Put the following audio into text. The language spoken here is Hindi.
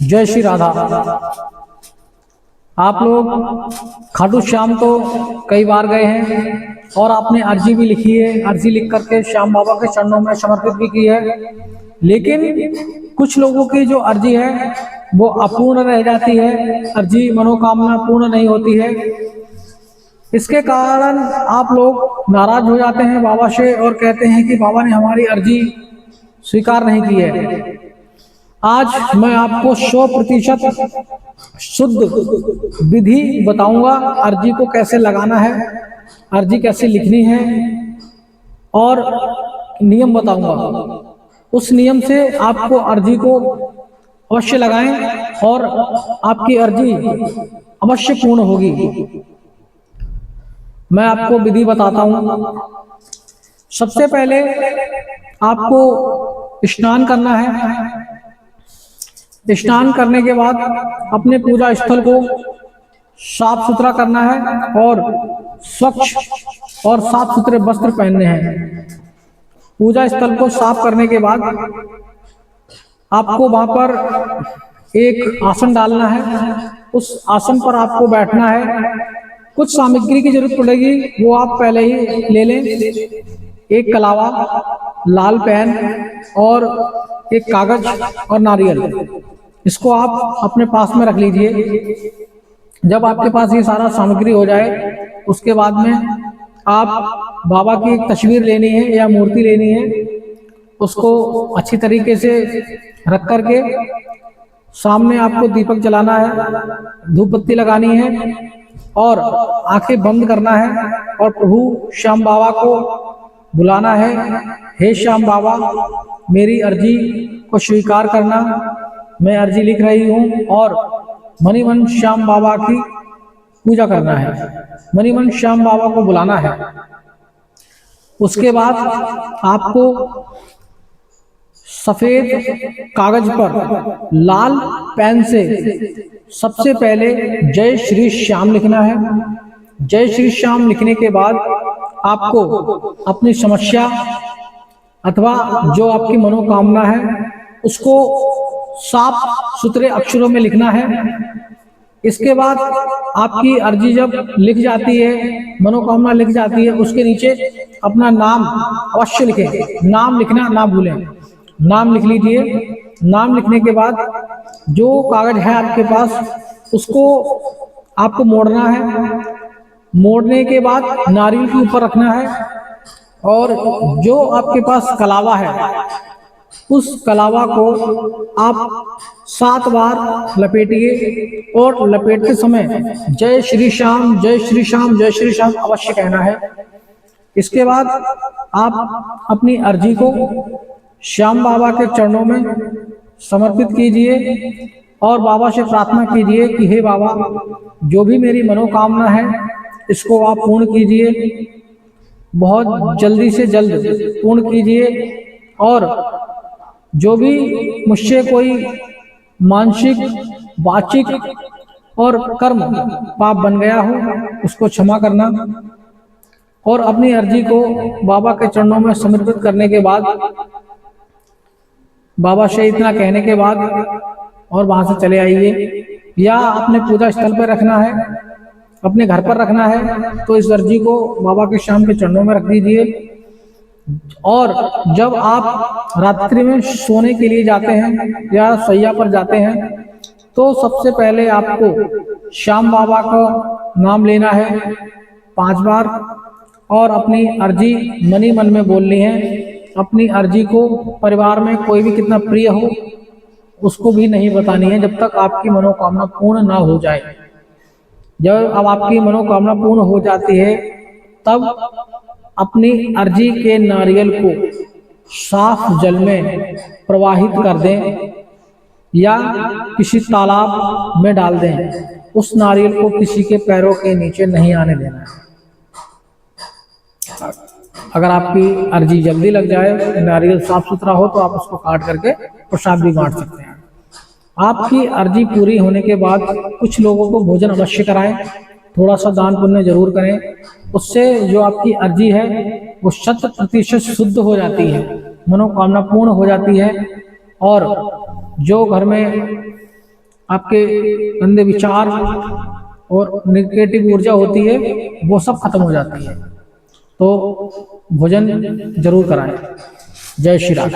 जय श्री राधा। आप लोग खाटू श्याम तो कई बार गए हैं और आपने अर्जी भी लिखी है, अर्जी लिख करके श्याम बाबा के चरणों में समर्पित भी की है। लेकिन कुछ लोगों की जो अर्जी है वो अपूर्ण रह जाती है, अर्जी मनोकामना पूर्ण नहीं होती है। इसके कारण आप लोग नाराज हो जाते हैं बाबा से और कहते हैं कि बाबा ने हमारी अर्जी स्वीकार नहीं की है। आज मैं आपको 100% शुद्ध विधि बताऊंगा, अर्जी को कैसे लगाना है, अर्जी कैसे लिखनी है और नियम बताऊंगा। उस नियम से आपको अर्जी को अवश्य लगाएं और आपकी अर्जी अवश्य पूर्ण होगी। मैं आपको विधि बताता हूं। सबसे पहले आपको स्नान करना है। स्नान करने के बाद अपने पूजा स्थल को साफ सुथरा करना है और स्वच्छ और साफ सुथरे वस्त्र पहनने हैं। पूजा स्थल को साफ करने के बाद आपको वहां पर एक आसन डालना है। उस आसन पर आपको बैठना है। कुछ सामग्री की जरूरत पड़ेगी, वो आप पहले ही ले लें। एक कलावा, लाल पेन और एक कागज और नारियल, इसको आप अपने पास में रख लीजिए। जब आपके पास ये सारा सामग्री हो जाए उसके बाद में आप बाबा की एक तस्वीर लेनी है या मूर्ति लेनी है, उसको अच्छी तरीके से रख करके सामने आपको दीपक जलाना है, धूप बत्ती लगानी है और आंखें बंद करना है और प्रभु श्याम बाबा को बुलाना है। हे श्याम बाबा, मेरी अर्जी को स्वीकार करना, मैं अर्जी लिख रही हूँ और मनी मन श्याम बाबा की पूजा करना है, मनी मन श्याम बाबा को बुलाना है। उसके बाद आपको सफेद कागज पर लाल पेन से सबसे पहले जय श्री श्याम लिखना है। जय श्री श्याम लिखने के बाद आपको अपनी समस्या अथवा जो आपकी मनोकामना है उसको साफ सुथरे अक्षरों में लिखना है। इसके बाद आपकी अर्जी जब लिख जाती है, मनोकामना लिख जाती है, उसके नीचे अपना नाम अवश्य लिखें। नाम लिखना ना भूलें, नाम लिख लीजिए। नाम लिखने के बाद जो कागज है आपके पास उसको आपको मोड़ना है। मोड़ने के बाद नारियल के ऊपर रखना है और जो आपके पास कलावा है उस कलावा को आप 7 बार लपेटिए और लपेटते समय जय श्री श्याम, जय श्री श्याम, जय श्री श्याम अवश्य कहना है। इसके बाद आप अपनी अर्जी को श्याम बाबा के चरणों में समर्पित कीजिए और बाबा से प्रार्थना कीजिए कि हे बाबा, जो भी मेरी मनोकामना है इसको आप पूर्ण कीजिए, बहुत जल्दी से जल्द पूर्ण कीजिए और जो भी मुझसे कोई मानसिक, वाचिक और कर्म पाप बन गया हो उसको क्षमा करना। और अपनी अर्जी को बाबा के चरणों में समर्पित करने के बाद बाबा से इतना कहने के बाद और वहां से चले आइए, या अपने पूजा स्थल पर रखना है, अपने घर पर रखना है तो इस अर्जी को बाबा के श्याम के चरणों में रख दीजिए। और जब आप रात्रि में सोने के लिए जाते हैं या सैया पर जाते हैं तो सबसे पहले आपको श्याम बाबा का नाम लेना है 5 बार और अपनी अर्जी मनी मन में बोलनी है। अपनी अर्जी को परिवार में कोई भी कितना प्रिय हो उसको भी नहीं बतानी है जब तक आपकी मनोकामना पूर्ण ना हो जाए। जब अब आपकी मनोकामना पूर्ण हो जाती है तब अपनी अर्जी के नारियल को साफ जल में प्रवाहित कर दें या किसी तालाब में डाल दें। उस नारियल को किसी के पैरों के नीचे नहीं आने देना है। अगर आपकी अर्जी जल्दी लग जाए, नारियल साफ सुथरा हो, तो आप उसको काट करके प्रसाद भी बांट सकते हैं। आपकी अर्जी पूरी होने के बाद कुछ लोगों को भोजन अवश्य कराएं, थोड़ा सा दान पुण्य जरूर करें। उससे जो आपकी अर्जी है वो 100% शुद्ध हो जाती है, मनोकामना पूर्ण हो जाती है। और जो घर में आपके गंदे विचार और नेगेटिव ऊर्जा होती है वो सब खत्म हो जाती है। तो भोजन जरूर कराएं। जय श्री राम।